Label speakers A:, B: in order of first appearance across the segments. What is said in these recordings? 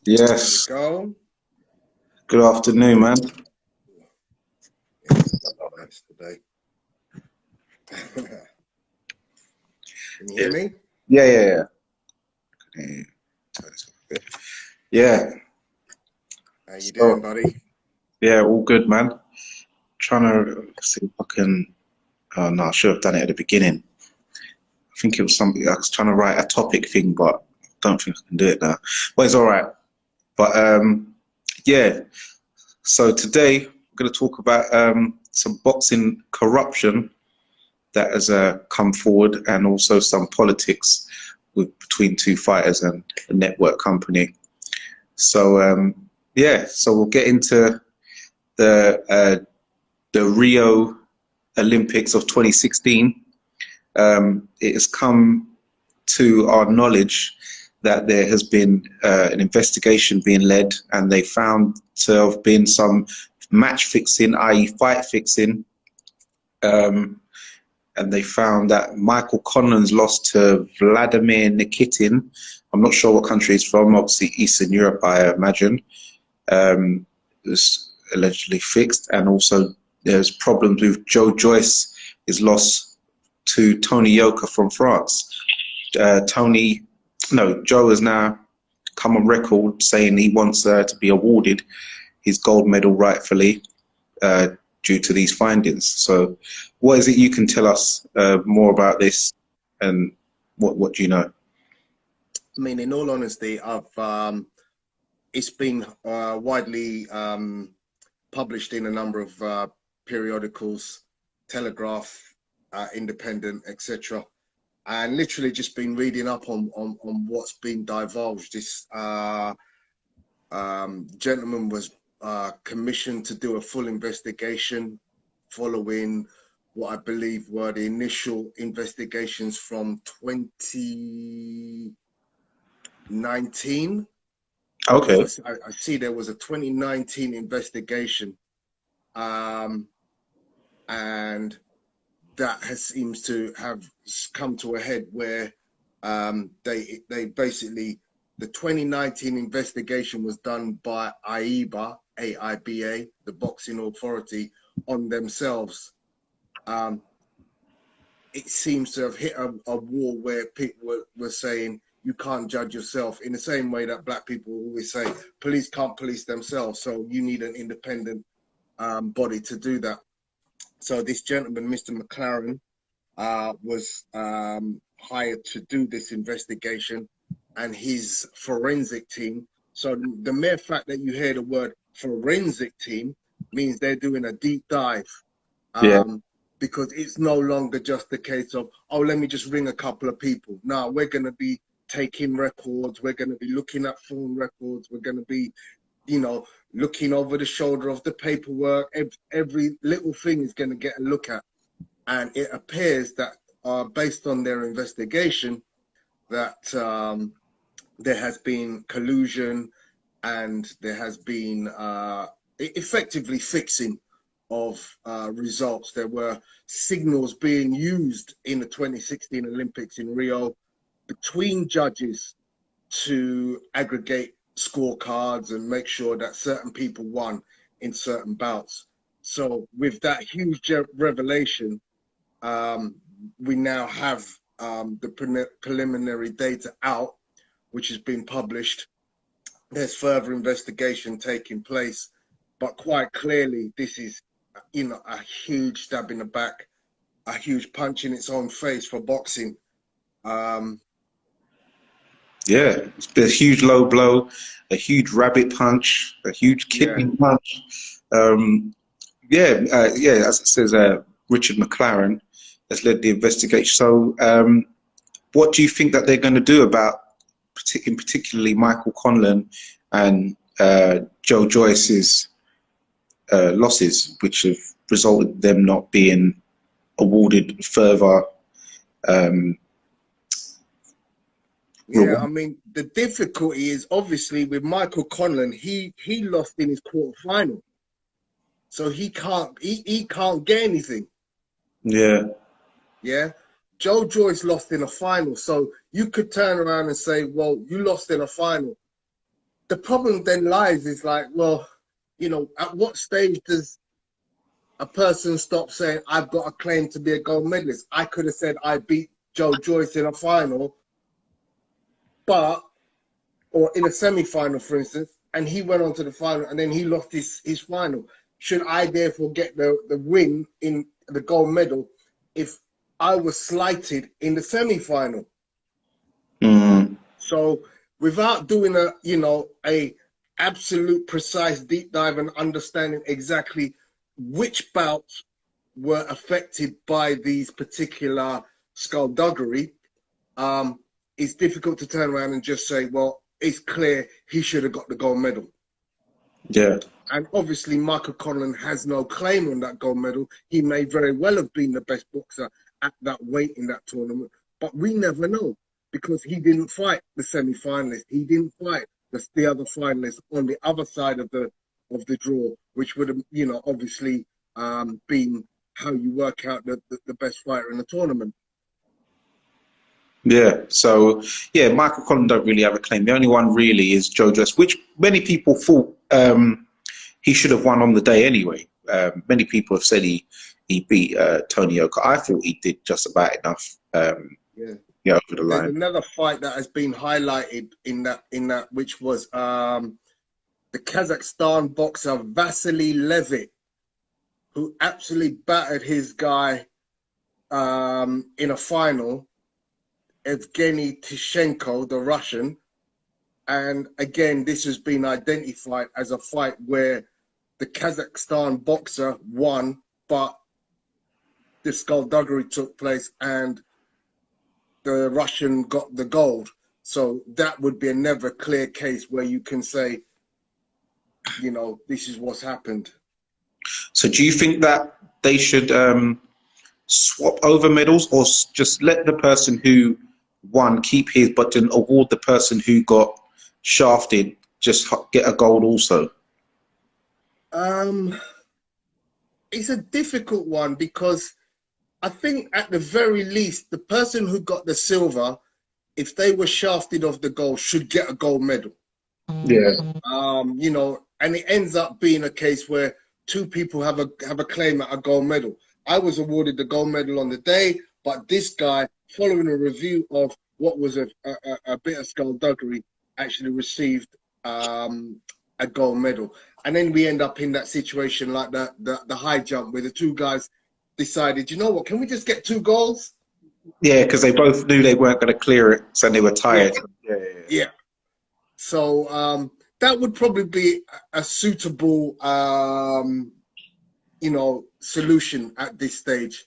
A: Yes.
B: Go.
A: Good afternoon, man.
B: Nice today. Can you
A: Yeah.
B: hear me?
A: Yeah. Yeah.
B: How you doing,
A: So,
B: buddy?
A: yeah, all good, man. Trying to see if I can. Oh, no, I should have done it at the beginning. I think it was something. I was trying to write a topic thing, but I don't think I can do it now. But it's all right. But yeah. So today we're going to talk about some boxing corruption that has come forward, and also some politics between two fighters and a network company. So yeah, so we'll get into the uh, the Rio Olympics of 2016. It has come to our knowledge that there has been an investigation being led, and they found to have been some match fixing, i.e., fight fixing. Um, and they found that Michael Conlan's lost to Vladimir Nikitin. I'm not sure what country he's from, obviously Eastern Europe, I imagine. Was allegedly fixed, and also there's problems with Joe Joyce, his loss to Tony Yoka from France. Joe has now come on record saying he wants to be awarded his gold medal rightfully, due to these findings. So, what is it you can tell us more about this, and what do you know?
B: I mean, in all honesty, it's been widely published in a number of periodicals, Telegraph, Independent, etc. And literally just been reading up on what's been divulged. This gentleman was commissioned to do a full investigation following what I believe were the initial investigations from 2019.
A: Okay.
B: I see there was a 2019 investigation, and that seems to have come to a head where they basically, the 2019 investigation was done by AIBA, the boxing authority, on themselves. It seems to have hit a wall where people were saying you can't judge yourself, in the same way that black people always say police can't police themselves, so you need an independent body to do that. So this gentleman, Mr. McLaren, was hired to do this investigation, and his forensic team. So the mere fact that you hear the word forensic team means they're doing a deep dive,
A: Yeah.
B: because it's no longer just a case of, oh, let me just ring a couple of people. No, we're going to be taking records. We're going to be looking at phone records. We're going to be, looking over the shoulder of the paperwork. Every little thing is going to get a look at. And it appears that, based on their investigation, that there has been collusion, and there has been effectively fixing of results. There were signals being used in the 2016 Olympics in Rio between judges to aggregate scorecards and make sure that certain people won in certain bouts. So with that huge revelation, we now have the preliminary data out, which has been published. There's further investigation taking place, but quite clearly this is, a huge stab in the back, a huge punch in its own face for boxing.
A: Yeah, it's been a huge low blow, a huge rabbit punch, a huge
B: Yeah.
A: kidney punch. Yeah, as it says, Richard McLaren has led the investigation. So, what do you think that they're going to do about, particularly Michael Conlan and Joe Joyce's losses, which have resulted in them not being awarded further?
B: Yeah, I mean, the difficulty is obviously with Michael Conlan, he lost in his quarterfinal, so he can't get anything.
A: Yeah.
B: Yeah, Joe Joyce lost in a final, so you could turn around and say, well, you lost in a final. the problem then lies is like, well, you know, at what stage does a person stop saying, I've got a claim to be a gold medalist? I could have said I beat Joe Joyce in a final, or in a semi-final, for instance, and he went on to the final and then he lost his final. Should I therefore get the win in the gold medal if I was slighted in the semi-final? So without doing a absolute precise deep dive and understanding exactly which bouts were affected by these particular skullduggery, it's difficult to turn around and just say, well, it's clear he should have got the gold medal.
A: Yeah.
B: And obviously Michael Conlan has no claim on that gold medal. He may very well have been the best boxer at that weight in that tournament, but we never know because he didn't fight the semi-finalist. He didn't fight the other finalists on the other side of the draw, which would have, you know, obviously been how you work out the best fighter in the tournament.
A: Yeah, so yeah, Michael Conlan don't really have a claim. The only one really is Joe Joyce, which many people thought he should have won on the day anyway. Many people have said he beat Tony Yoka. I thought he did just about enough. Yeah, over the line.
B: There's another fight that has been highlighted in that which was the Kazakhstan boxer Vasily Levitt, who absolutely battered his guy in a final, Evgeny Tishenko, the Russian. And again, this has been identified as a fight where the Kazakhstan boxer won, but the skullduggery took place and the Russian got the gold. So that would be another clear case where you can say, you know, this is what's happened.
A: So do you think that they should swap over medals, or just let the person who won keep his, but then award the person who got shafted just get a gold also?
B: It's a difficult one because I think at the very least, the person who got the silver, if they were shafted of the gold, should get a gold medal.
A: Yeah.
B: You know, and it ends up being a case where two people have a claim at a gold medal. I was awarded the gold medal on the day, but this guy, following a review of what was a bit of skullduggery, actually received a gold medal. And then we end up in that situation like the high jump where the two guys decided, you know what, can we just get 2 goals?
A: Yeah, because they both knew they weren't going to clear it, so they were tired.
B: Yeah. So that would probably be a suitable, you know, solution at this stage.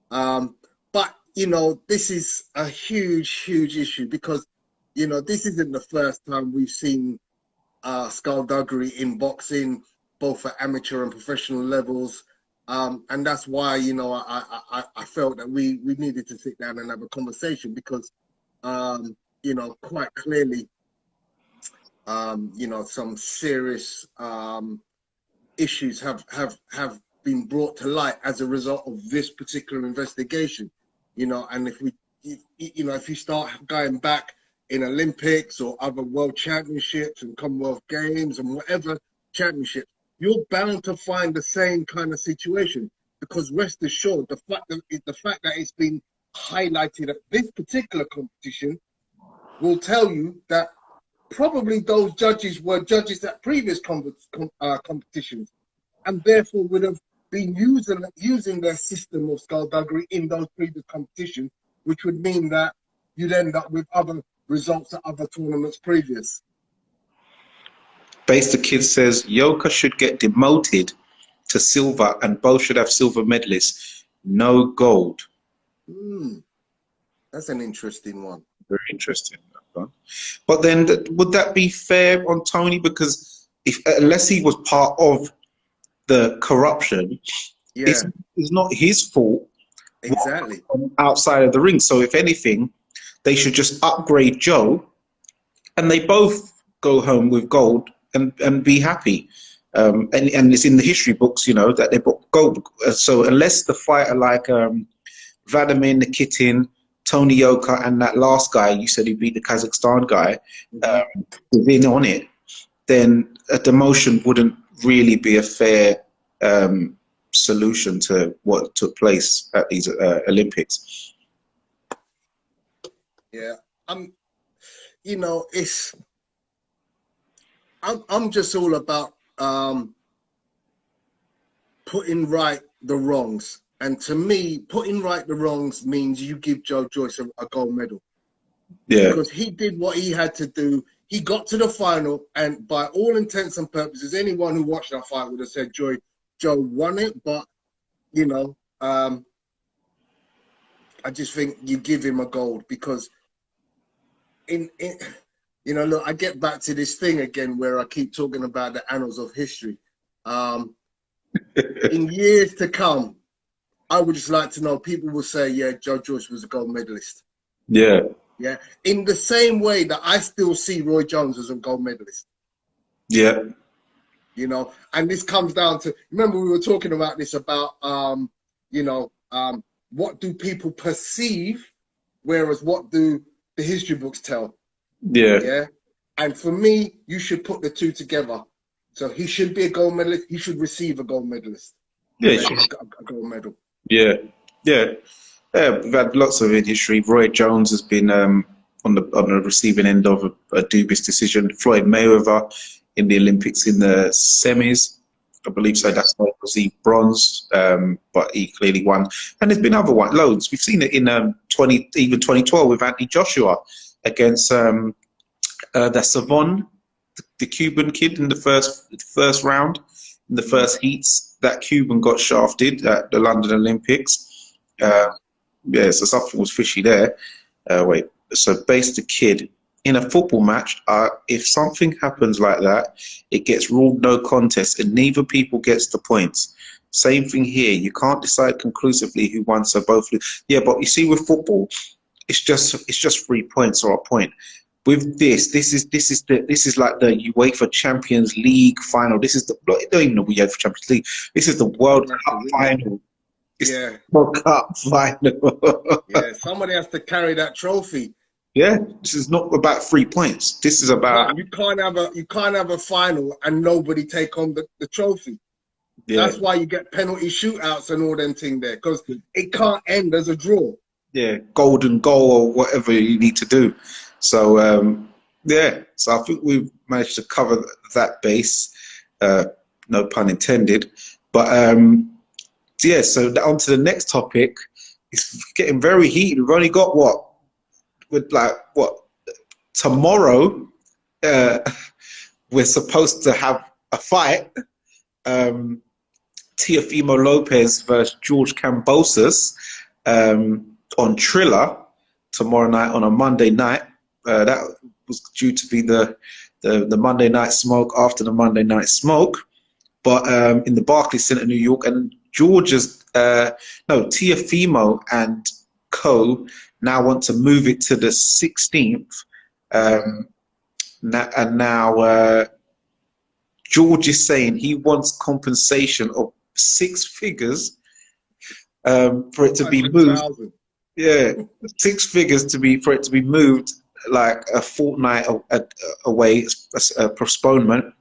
B: But, you know, this is a huge, huge issue because, you know, this isn't the first time we've seen skullduggery in boxing, both at amateur and professional levels. And that's why, you know, I felt that we needed to sit down and have a conversation because, you know, quite clearly, you know, some serious issues have been brought to light as a result of this particular investigation. You know, and if you start going back in Olympics or other world championships and Commonwealth Games and whatever championships, you're bound to find the same kind of situation, because rest assured, the fact that it's been highlighted at this particular competition will tell you that probably those judges were judges at previous competitions, and therefore would have been using their system of skullduggery in those previous competitions, which would mean that you'd end up with other results at other tournaments previous.
A: Base the Kid says Yoka should get demoted to silver and both should have silver medalists, no gold.
B: That's an interesting one.
A: Very interesting. But then would that be fair on Tony? Because unless he was part of the corruption, it's not his fault.
B: Exactly.
A: Outside of the ring. So if anything, they should just upgrade Joe and they both go home with gold and be happy. And it's in the history books, you know, that they brought gold. So unless the fighter like Vladimir Nikitin, Tony Yoka, and that last guy you said he beat the Kazakhstan guy, was in on it, then a demotion wouldn't really be a fair solution to what took place at these Olympics.
B: Yeah, I'm just all about putting right the wrongs. And to me, putting right the wrongs means you give Joe Joyce a gold medal.
A: Yeah.
B: Because he did what he had to do. He got to the final, and by all intents and purposes, anyone who watched that fight would have said Joe won it. But, I just think you give him a gold because look, I get back to this thing again where I keep talking about the annals of history. In years to come, I would just like to know, people will say, yeah, Joe Joyce was a gold medalist.
A: Yeah.
B: Yeah. In the same way that I still see Roy Jones as a gold medalist.
A: Yeah.
B: And this comes down to, remember we were talking about this about, what do people perceive, whereas what do the history books tell?
A: Yeah.
B: Yeah. And for me, you should put the two together. So he should be a gold medalist. He should receive a gold medalist.
A: Yeah.
B: A gold medal.
A: Yeah. Yeah. We've had lots of in history. Roy Jones has been on the receiving end of a dubious decision. Floyd Mayweather in the Olympics in the semis, I believe so. That's why he bronze, but he clearly won. And there's been other loads. We've seen it in 2012 with Anthony Joshua against the Savon, the Cuban kid in the first round, in the first heats. That Cuban got shafted at the London Olympics. Yeah, so something was fishy there. So base the kid. In a football match, if something happens like that, it gets ruled no contest and neither people gets the points. Same thing here. You can't decide conclusively who won, so both lose. Yeah, but you see with football, it's just 3 points or a point. With this is like the UEFA Champions League final. This is not even the UEFA Champions League. This is the World Cup final. It's the World Cup final.
B: Yeah, somebody has to carry that trophy.
A: Yeah, this is not about 3 points. This is about
B: you can't have a final and nobody take on the trophy. Yeah. That's why you get penalty shootouts and all them thing there, because it can't end as a draw.
A: Yeah, golden goal or whatever you need to do. So yeah, so I think we've managed to cover that base. No pun intended. But yeah, so on to the next topic. It's getting very heated. We've only got tomorrow we're supposed to have a fight, Teofimo Lopez versus George Kambosos on Triller tomorrow night on a Monday night. That was due to be the Monday Night Smoke after the Monday Night Smoke, but in the Barclays Center, New York. And Teofimo and co now want to move it to the 16th. Now George is saying he wants compensation of 6 figures for it to be moved. Yeah, 6 figures for it to be moved like a fortnight away, a postponement.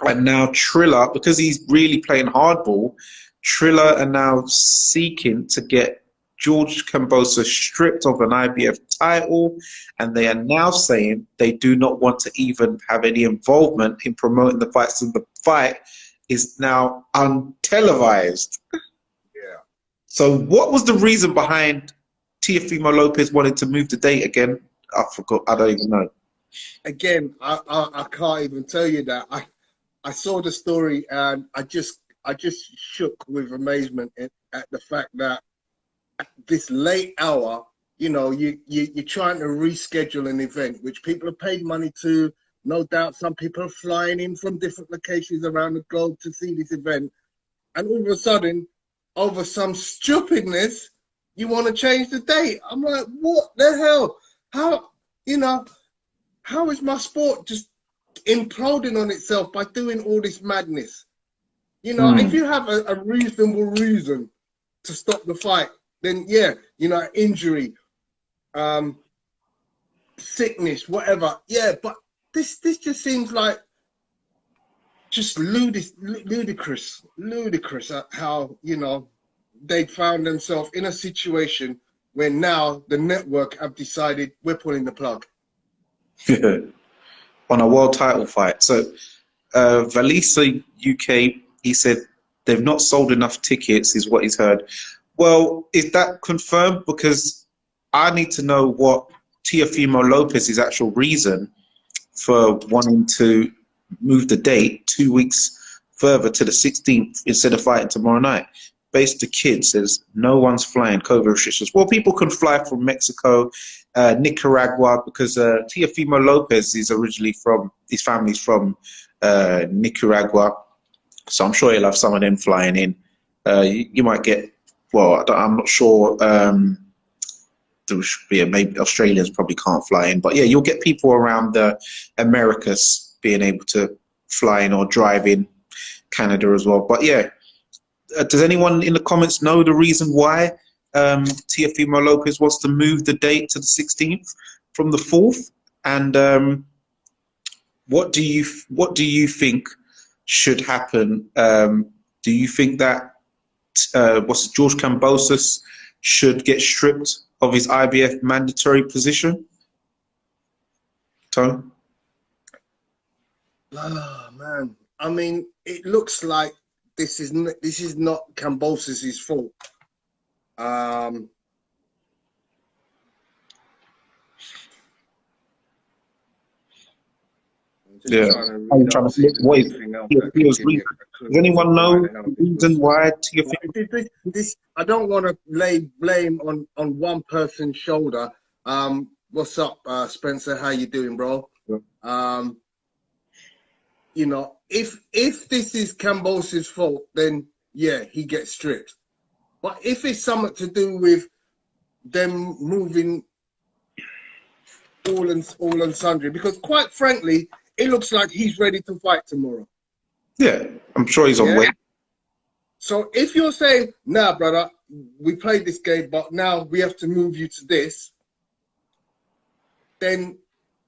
A: And now Triller, because he's really playing hardball, Triller are now seeking to get George Kambosos stripped of an IBF title, and they are now saying they do not want to even have any involvement in promoting the fight, so the fight is now untelevised.
B: Yeah.
A: So what was the reason behind Teofimo Lopez wanting to move the date again? I forgot. I don't even know.
B: Again, I can't even tell you that. I saw the story and I just shook with amazement at the fact that at this late hour, you're trying to reschedule an event which people have paid money to. No doubt some people are flying in from different locations around the globe to see this event. And all of a sudden, over some stupidness, you want to change the date. I'm like, what the hell? How is my sport just imploding on itself by doing all this madness? If you have a reasonable reason to stop the fight, then yeah, injury, sickness, whatever. Yeah, but this just seems like just ludicrous at how, you know, they found themselves in a situation where now the network have decided we're pulling the plug.
A: On a world title fight. So Valisa UK, he said they've not sold enough tickets, is what he's heard. Well, is that confirmed? Because I need to know what Teofimo Lopez's actual reason for wanting to move the date 2 weeks further to the 16th instead of fighting tomorrow night. Base the Kid says no one's flying COVID restrictions. Well, people can fly from Mexico, Nicaragua, because Teofimo Lopez is originally from, his family's from Nicaragua, so I'm sure he'll have some of them flying in. You might get, well, I'm not sure. There should be maybe Australians probably can't fly in, but yeah, you'll get people around the Americas being able to fly in or drive in, Canada as well. But yeah, does anyone in the comments know the reason why Teofimo Lopez wants to move the date to the 16th from the 4th? And what do you think should happen? Do you think that George Kambosos should get stripped of his IBF mandatory position? Tony?
B: Oh man, I mean, it looks like this is not Kambosos' fault.
A: Yeah, I'm trying to flip what is Teofilo's reason. Does anyone know the reason why
B: Teofimo? I don't want to lay blame on one person's shoulder. What's up, Spencer? How you doing, bro? Yeah. You know, if this is Kambosos' fault, then yeah, he gets stripped. But if it's something to do with them moving all and sundry, because quite frankly, it looks like he's ready to fight tomorrow.
A: Yeah, I'm sure he's on weight.
B: So if you're saying, nah, brother, we played this game, but now we have to move you to this, then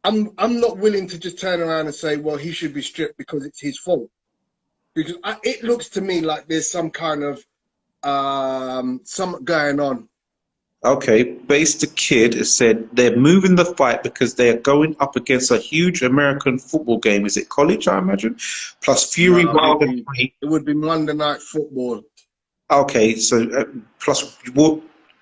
B: I'm not willing to just turn around and say, well, he should be stripped because it's his fault. Because it looks to me like there's some kind of something going on.
A: Okay, Base the Kid has said they're moving the fight because they're going up against a huge American football game. Is it college, I imagine? Plus Fury Wilder.
B: It would be Monday Night Football.
A: Okay, so plus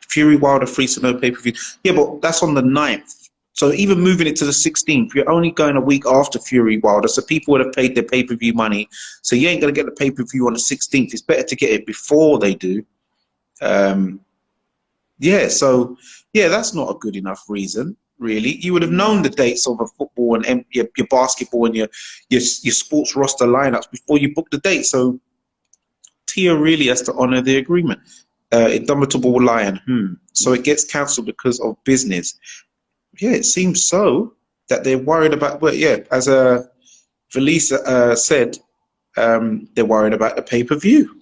A: Fury Wilder free, so no pay-per-view. Yeah, but that's on the 9th. So even moving it to the 16th, you're only going a week after Fury Wilder, so people would have paid their pay-per-view money. So you ain't going to get the pay-per-view on the 16th. It's better to get it before they do. Yeah, so, yeah, that's not a good enough reason, really. You would have known the dates of a football and your basketball and your sports roster lineups before you booked the date. So Tia really has to honor the agreement. Indomitable Lion, So it gets cancelled because of business. Yeah, it seems so that they're worried about, but yeah, as Valisa said, they're worried about the pay-per-view.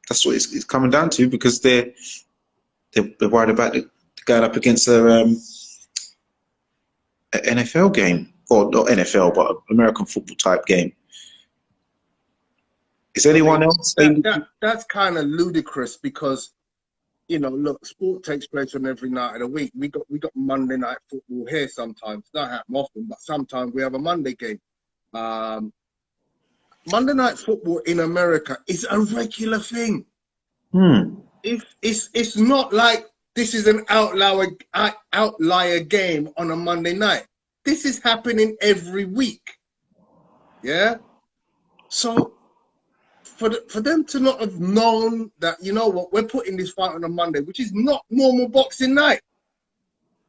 A: That's what it's coming down to, because they're worried about going up against an NFL game, or not NFL, but an American football type game. Is anyone else?
B: That's kind of ludicrous because, you know, look, sport takes place on every night of the week. We got Monday Night Football here sometimes. It's not happen often, but sometimes we have a Monday game. Monday Night Football in America is a regular thing. It's not like this is an outlier game on a Monday night. This is happening every week. Yeah. So for them to not have known that, you know what, we're putting this fight on a Monday, which is not normal boxing night.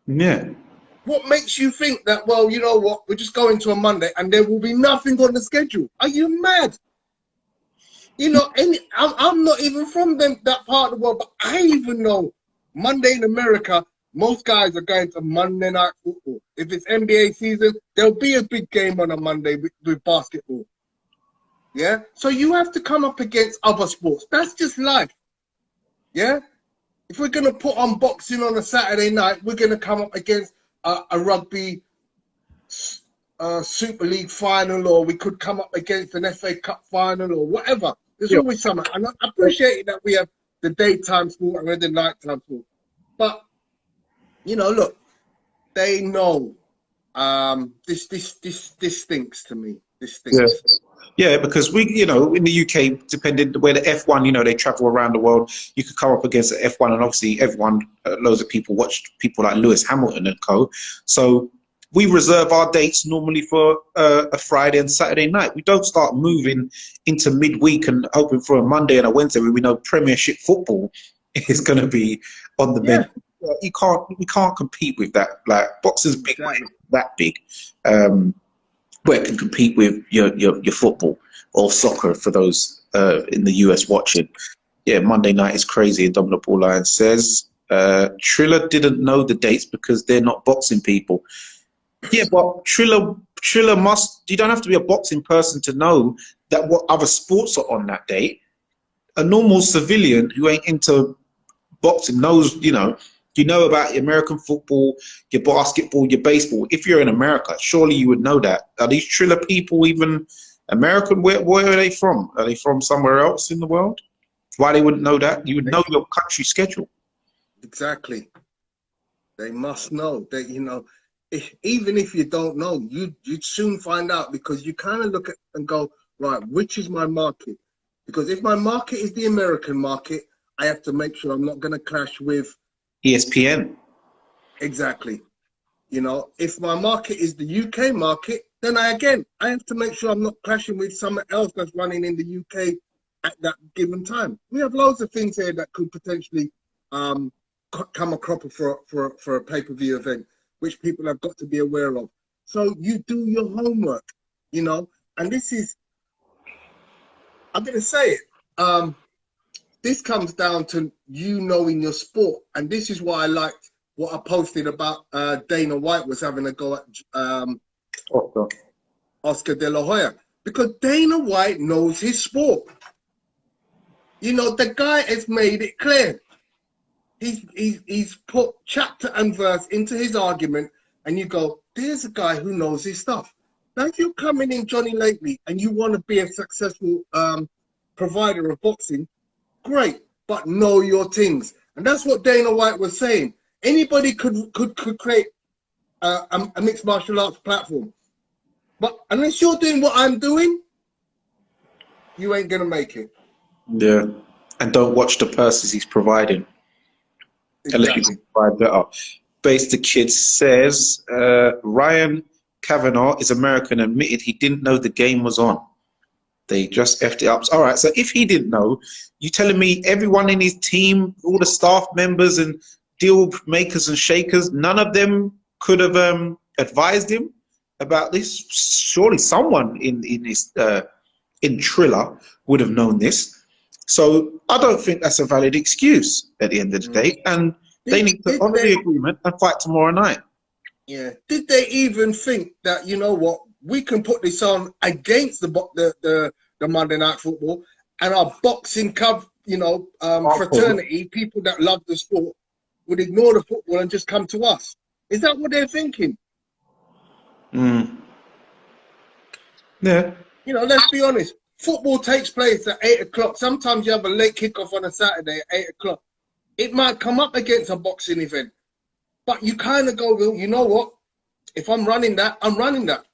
A: Yeah. What
B: makes you think that, well, you know what, we're just going to a Monday and there will be nothing on the schedule? Are you mad? You know, I'm not even from that part of the world, but I even know Monday in America, most guys are going to Monday Night Football. If it's NBA season, there'll be a big game on a Monday with basketball. Yeah? So you have to come up against other sports. That's just life. Yeah? If we're going to put on boxing on a Saturday night, we're going to come up against a rugby Super League final, or we could come up against an FA Cup final, or whatever. There's always something. And I appreciate it that we have the daytime sport and we have the nighttime sport. But, you know, look, they know this stinks to me. This stinks.
A: Yeah. Yeah, because we, you know, in the UK, depending where the F1, you know, they travel around the world, you could come up against the F1, and obviously everyone, loads of people watch people like Lewis Hamilton and co. So we reserve our dates normally for a Friday and Saturday night. We don't start moving into midweek and hoping for a Monday and a Wednesday where we know Premiership football is going to be on the menu. We can't compete with that. Like, boxing's big, that big. Where it can compete with your football or soccer for those in the US watching. Yeah, Monday night is crazy. Domino Paul Lion says Triller didn't know the dates because they're not boxing people. Yeah, but Triller must. You don't have to be a boxing person to know that what other sports are on that date. A normal civilian who ain't into boxing knows, you know about American football, your basketball, your baseball. If you're in America, surely you would know that. Are these Triller people even American? Where are they from? Are they from somewhere else in the world? Why they wouldn't know that? You would know your country schedule.
B: Exactly. They must know that, you know, even if you don't know, you'd soon find out, because you kind of look at and go, right, which is my market? Because if my market is the American market, I have to make sure I'm not going to clash with
A: ESPN.
B: Exactly. You know, if my market is the UK market, then I have to make sure I'm not clashing with someone else that's running in the UK at that given time. We have loads of things here that could potentially come a cropper for a pay-per-view event, which people have got to be aware of. So you do your homework, you know, and this is, I'm going to say it, this comes down to you knowing your sport. And this is why I liked what I posted about Dana White was having a go at Oscar De La Hoya. Because Dana White knows his sport. You know, the guy has made it clear. He's put chapter and verse into his argument, and you go, there's a guy who knows his stuff. Now, if you're coming in Johnny Lately and you want to be a successful provider of boxing, great, but know your things. And that's what Dana White was saying. Anybody could create a mixed martial arts platform. But unless you're doing what I'm doing, you ain't going to make it.
A: Yeah. And don't watch the purses he's providing.
B: Exactly.
A: Unless you provide better. Base the Kid says, Ryan Kavanaugh is American, admitted he didn't know the game was on. They just effed it up. All right, so if he didn't know, you telling me everyone in his team, all the staff members and deal makers and shakers, none of them could have advised him about this? Surely someone in Triller would have known this. So I don't think that's a valid excuse at the end of the day. And they need to honour the agreement and fight tomorrow night.
B: Yeah. Did they even think that, you know what, we can put this on against the Monday Night Football, and our boxing fraternity, people that love the sport, would ignore the football and just come to us? Is that what they're thinking?
A: Mm. Yeah.
B: You know, let's be honest. Football takes place at 8 o'clock. Sometimes you have a late kickoff on a Saturday at 8 o'clock. It might come up against a boxing event, but you kind of go, well, you know what? If I'm running that, I'm running that.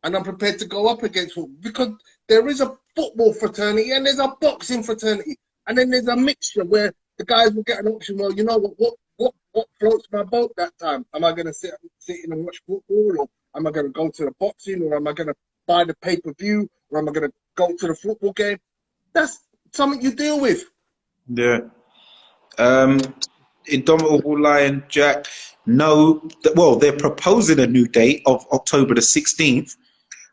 B: And I'm prepared to go up against football, because there is a football fraternity and there's a boxing fraternity. And then there's a mixture where the guys will get an option. Well, you know what floats my boat that time? Am I going to sit in and watch football, or am I going to go to the boxing, or am I going to buy the pay-per-view, or am I going to go to the football game? That's something you deal with.
A: Yeah. Indomitable Lion Jack, no, well, they're proposing a new date of October the 16th,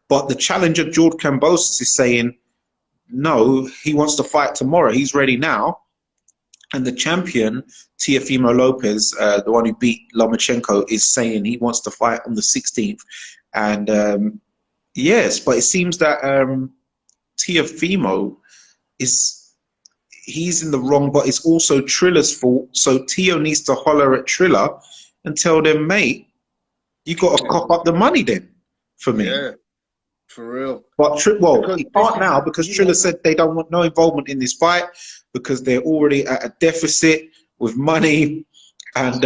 A: but the challenger, George Kambosos, is saying, no, he wants to fight tomorrow. He's ready now. And the champion, Teofimo Lopez, the one who beat Lomachenko, is saying he wants to fight on the 16th. And yes, but it seems that Teofimo he's in the wrong, but it's also Triller's fault. So Teo needs to holler at Triller and tell them, mate, you got to cough up the money then. for me.
B: Yeah, for real.
A: But
B: Because
A: he can't now because Triller said they don't want no involvement in this fight because they're already at a deficit with money, and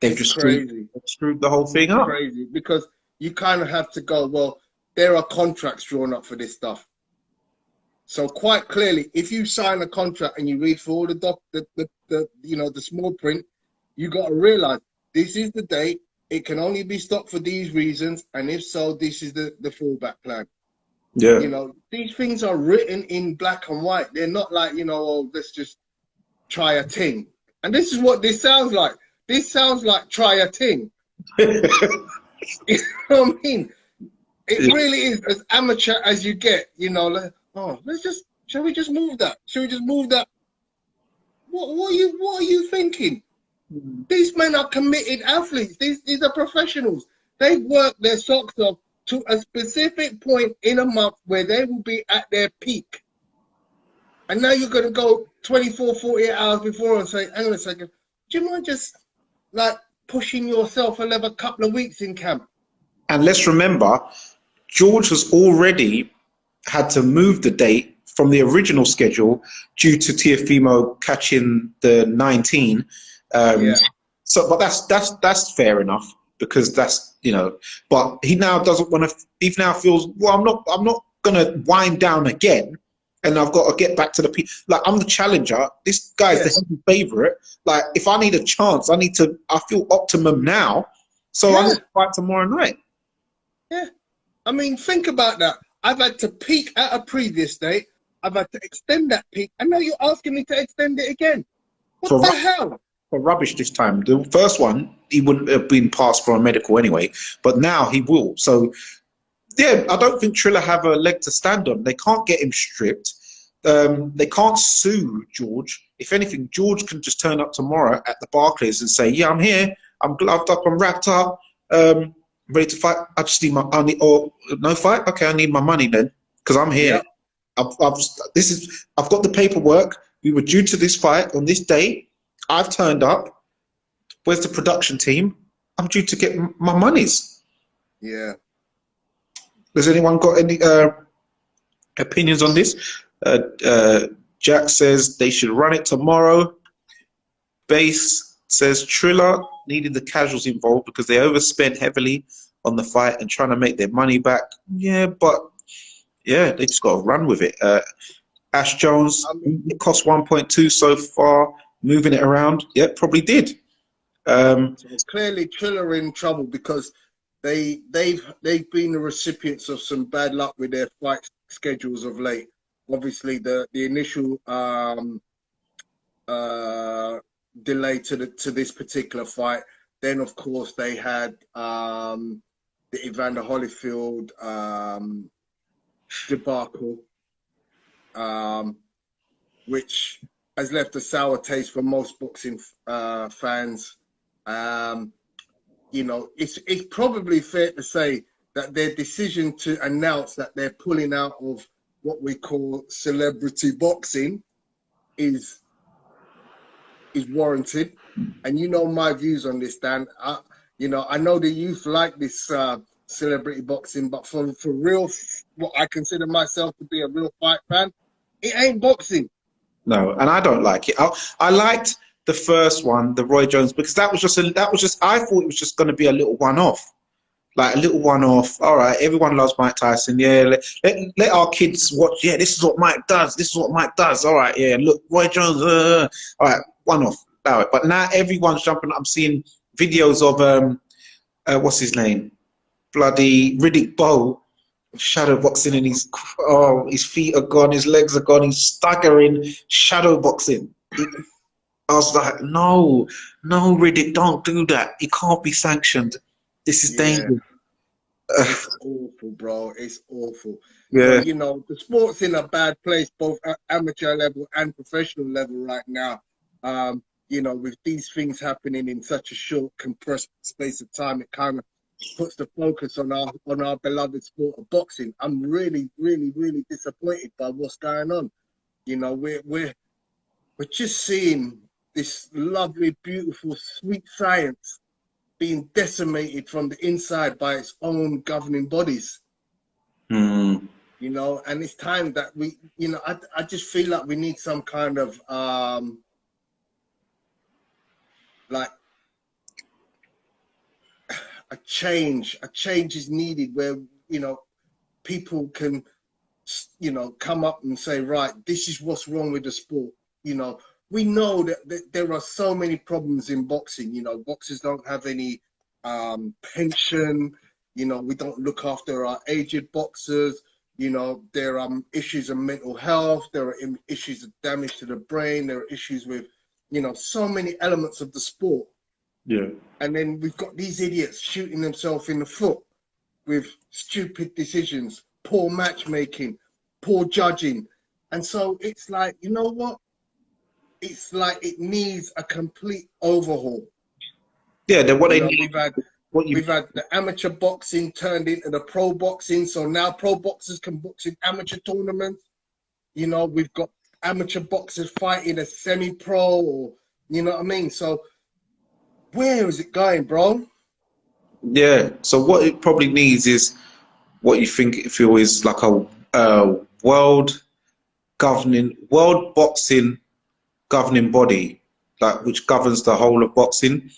A: they've
B: it's
A: just
B: crazy.
A: screwed the whole thing
B: It's
A: up.
B: crazy because you kind of have to go, well, there are contracts drawn up for this stuff. So quite clearly, if you sign a contract and you read through all the small print, you got to realize this is the date. It can only be stopped for these reasons, and if so, this is the fallback plan.
A: Yeah.
B: You know, these things are written in black and white. They're not like, oh, let's just try a thing. And this is what this sounds like. This sounds like try a thing. You know what I mean? It really is as amateur as you get. Like, oh, shall we just move that? Shall we just move that? What are you thinking? These men are committed athletes. These are professionals. They work their socks off to a specific point in a month where they will be at their peak. And now you're going to go 24, 48 hours before and say, hang on a second, do you mind just like pushing yourself another couple of weeks in camp?
A: And let's remember, George has already had to move the date from the original schedule due to Teofimo catching the 19.
B: Yeah.
A: So, but that's fair enough because that's But he now doesn't want to. He now feels, well, I'm not gonna wind down again, and I've got to get back to the people. Like, I'm the challenger. This guy's the heavy favorite. Like, if I need a chance, I feel optimum now, so I need to fight tomorrow night.
B: Yeah, I mean, think about that. I've had to peak at a previous date. I've had to extend that peak, and now you're asking me to extend it again. What the hell?
A: For rubbish this time. The first one, he wouldn't have been passed for a medical anyway, but now he will. So, yeah, I don't think Triller have a leg to stand on. They can't get him stripped. They can't sue George. If anything, George can just turn up tomorrow at the Barclays and say, yeah, I'm here. I'm gloved up. I'm wrapped up. Ready to fight. I just need no fight. Okay, I need my money then because I'm here. Yep. I've got the paperwork. We were due to this fight on this day. I've turned up. Where's the production team? I'm due to get my monies.
B: Yeah.
A: Has anyone got any opinions on this? Jack says they should run it tomorrow. Base says Triller needed the casuals involved because they overspent heavily on the fight and trying to make their money back. Yeah, but yeah, they just got to run with it. Ash Jones, it cost 1.2 so far. Moving it around, yeah, probably did.
B: So clearly, Triller in trouble because they've been the recipients of some bad luck with their fight schedules of late. Obviously, the initial delay to this particular fight. Then, of course, they had the Evander Holyfield debacle, which has left a sour taste for most boxing fans. It's probably fair to say that their decision to announce that they're pulling out of what we call celebrity boxing is warranted. And my views on this, Dan. I know the youth like this celebrity boxing, but for real, what I consider myself to be a real fight fan, it ain't boxing.
A: No, and I don't like it. I liked the first one, the Roy Jones, because I thought it was just going to be a little one-off. Like a little one-off. All right, everyone loves Mike Tyson. Yeah, let our kids watch. Yeah, this is what Mike does. This is what Mike does. All right, yeah, look, Roy Jones. All right, one-off. Allow it. But now everyone's jumping. I'm seeing videos of what's his name? Bloody Riddick Bowe, shadow boxing, and his feet are gone, his legs are gone, he's staggering, shadow boxing. I was like, no, Riddick, don't do that. It can't be sanctioned. This is dangerous.
B: It's awful, bro. It's awful.
A: Yeah.
B: So, the sport's in a bad place, both at amateur level and professional level right now. With these things happening in such a short, compressed space of time, it kind of puts the focus on our beloved sport of boxing. I'm really, really, really disappointed by what's going on. We're just seeing this lovely, beautiful, sweet science being decimated from the inside by its own governing bodies.
A: Mm.
B: You know, and it's time that we, you know, I just feel like we need some kind of like a change is needed where, you know, people can, you know, come up and say, right, this is what's wrong with the sport. You know, we know that there are so many problems in boxing. You know, boxers don't have any pension. You know, we don't look after our aged boxers. You know, there are issues of mental health. There are issues of damage to the brain. There are issues with, you know, so many elements of the sport.
A: Yeah.
B: And then we've got these idiots shooting themselves in the foot with stupid decisions, poor matchmaking, poor judging. And so it's like, you know what? It's like it needs a complete overhaul.
A: Yeah, then what
B: You
A: they
B: know,
A: need,
B: we've had the amateur boxing turned into the pro boxing, so now pro boxers can box in amateur tournaments. You know, we've got amateur boxers fighting as semi-pro, or you know what I mean. So where is it going, bro?
A: yeah. So what it probably needs is what you think it feel is like a world boxing governing body, like which governs the whole of boxing.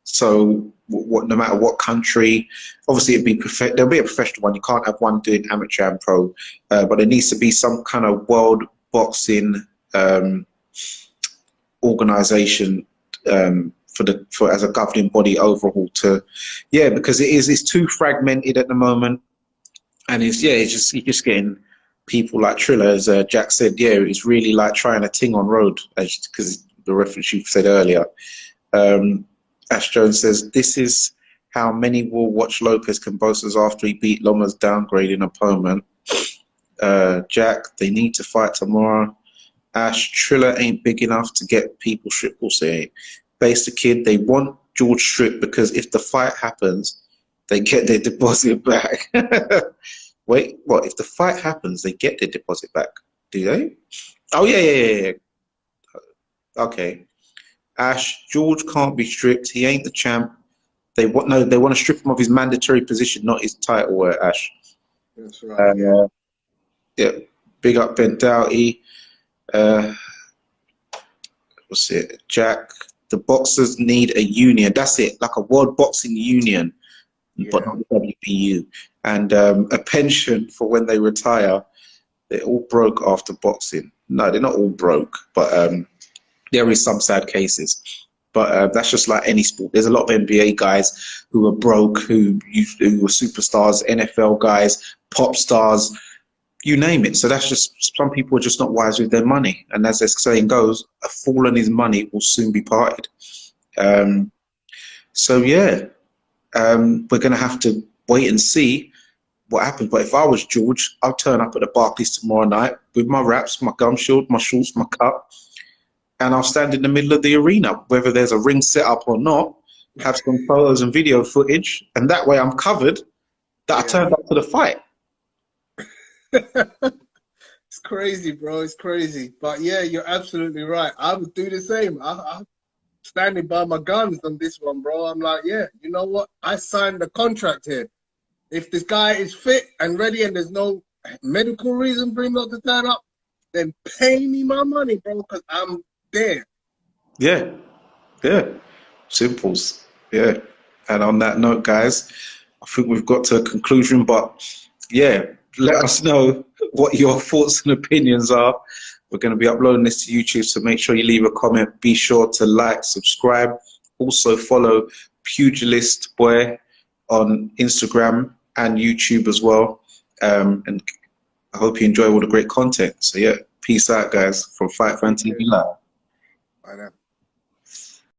A: So what, no matter what country, obviously it'd be there'll be a professional one. You can't have one doing amateur and pro, but there needs to be some kind of world boxing organization for as a governing body overhaul to, yeah, because it's too fragmented at the moment, and it's you're just getting people like Triller, as Jack said, yeah, it's really like trying a thing on road, because the reference you said earlier. Ash Jones says, this is how many will watch Lopez Kambosos after he beat Loma's downgrading opponent. Jack, they need to fight tomorrow. Ash, Triller ain't big enough to get people stripped. We'll say, base the kid, they want George stripped because if the fight happens, they get their deposit back. Wait, what? If the fight happens, they get their deposit back? Do they? Oh, yeah. Okay. Ash, George can't be stripped. He ain't the champ. They want to strip him of his mandatory position, not his title. Ash.
B: That's right.
A: Yeah. Big up Ben Doughty. What's it? Jack. The boxers need a union. That's it. Like a world boxing union, but not the WBU. And a pension for when they retire. They're all broke after boxing. No, they're not all broke, but there is some sad cases, but that's just like any sport. There's a lot of NBA guys who are broke, who were superstars, NFL guys, pop stars, you name it. So that's just, some people are just not wise with their money. And as the saying goes, a fool and his money will soon be parted. So yeah, we're going to have to wait and see what happens. But if I was George, I'll turn up at the Barclays tomorrow night with my wraps, my gum shield, my shorts, my cup, and I'll stand in the middle of the arena, whether there's a ring set up or not, have some photos and video footage, and that way I'm covered that I turned up to the fight.
B: It's crazy, bro. It's crazy. But yeah, you're absolutely right. I would do the same. I'm standing by my guns on this one, bro. I'm like, yeah, you know what? I signed the contract here. If this guy is fit and ready and there's no medical reason for him not to turn up, then pay me my money, bro, because I'm there.
A: Yeah. Simples. Yeah. And on that note, guys, I think we've got to a conclusion, but yeah, let us know what your thoughts and opinions are. We're going to be uploading this to YouTube, so make sure you leave a comment. Be sure to like, subscribe. Also follow Pugalistic Boy on Instagram and YouTube as well. And I hope you enjoy all the great content. So yeah, peace out, guys, from Fight Fan TV Live.
B: Bye now.